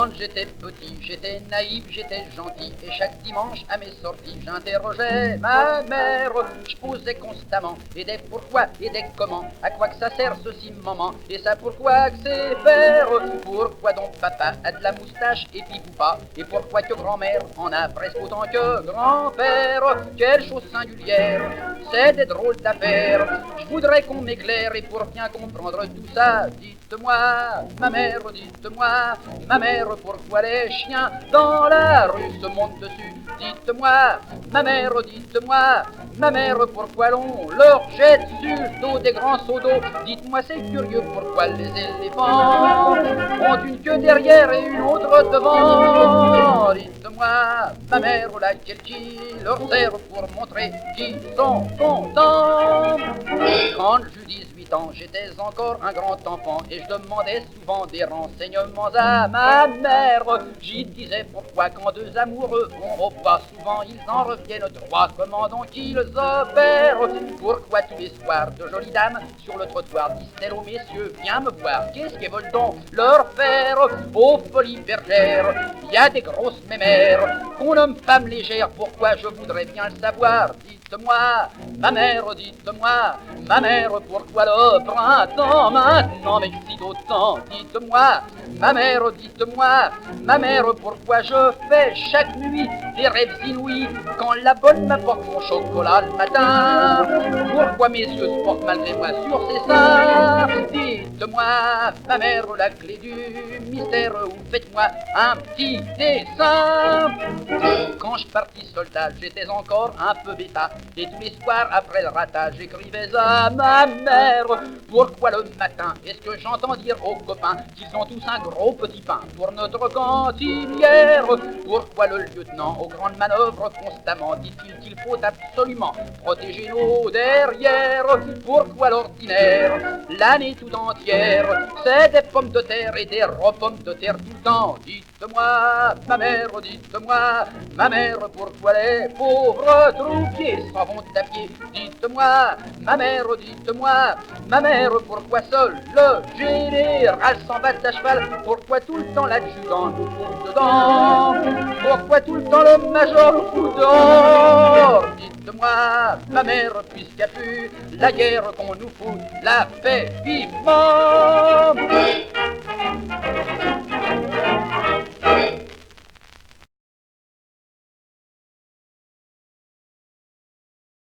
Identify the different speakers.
Speaker 1: Quand j'étais petit, j'étais naïf, j'étais gentil, et chaque dimanche à mes sorties, j'interrogeais ma mère. Je posais constamment, et des pourquoi, et des comment, à quoi que ça sert ceci maman, et ça pourquoi que c'est faire. Pourquoi donc papa a de la moustache et puis pas, et pourquoi que grand-mère en a presque autant que grand-père. Quelle chose singulière, c'est des drôles d'affaires. Je voudrais qu'on m'éclaire, et pour bien comprendre tout ça, dites-moi, ma mère, dites-moi, ma mère, pourquoi les chiens dans la rue se montent dessus? Dites-moi, ma mère, dites-moi, ma mère, pourquoi l'on leur jette sur le dos des grands seaux d'eau? Dites-moi, c'est curieux, pourquoi les éléphants ont une queue derrière et une autre devant? Dites-moi, ma mère, laquelle qui leur sert pour montrer qu'ils sont contents. Quand j'eus 18 ans, j'étais encore un grand enfant et je demandais souvent des renseignements à ma mère. J'y disais pourquoi quand deux amoureux vont au pas, souvent ils en reviennent trois. Comment donc ils opèrent? Pourquoi tous les soirs de jolies dames sur le trottoir disent-elles aux messieurs viens me voir? Qu'est-ce qu'elles veulent donc leur faire? Aux folies bergères, il y a des grosses mémères qu'on nomme femmes légères. Pourquoi? Je voudrais bien le savoir. Dites-moi, ma mère, dites-moi, ma mère, pourquoi le printemps maintenant m'excite autant? Dites-moi, ma mère, dites-moi, ma mère, pourquoi je fais chaque nuit des rêves inouïs quand la bonne m'apporte mon chocolat le matin? Pourquoi mes yeux se portent malgré moi sur ses seins? Dites-moi, ma mère, la clé du mystère, ou faites-moi un petit dessin. Quand je partis soldat, j'étais encore un peu bêta, et tous les soirs après le ratage, j'écrivais à ma mère. Pourquoi le matin est-ce que j'entends dire aux copains qu'ils ont tous un gros petit pain pour notre cantinière? Pourquoi le lieutenant aux grandes manœuvres constamment dit-il qu'il faut absolument protéger nos derrières? Pourquoi l'ordinaire, l'année tout entière, c'est des pommes de terre et des repommes de terre tout le temps? Dites-moi, ma mère, dites-moi, ma mère, pourquoi les pauvres troupiers s'en vont à pied? Dites-moi, ma mère, dites-moi, ma mère, pourquoi seul le général s'en bat à cheval? Pourquoi tout le temps l'adjudant nous fout dedans? Pourquoi tout le temps le major nous fout dehors? Dites-moi, ma mère, puisqu'il n'y a plus la guerre qu'on nous fout, la paix vivement.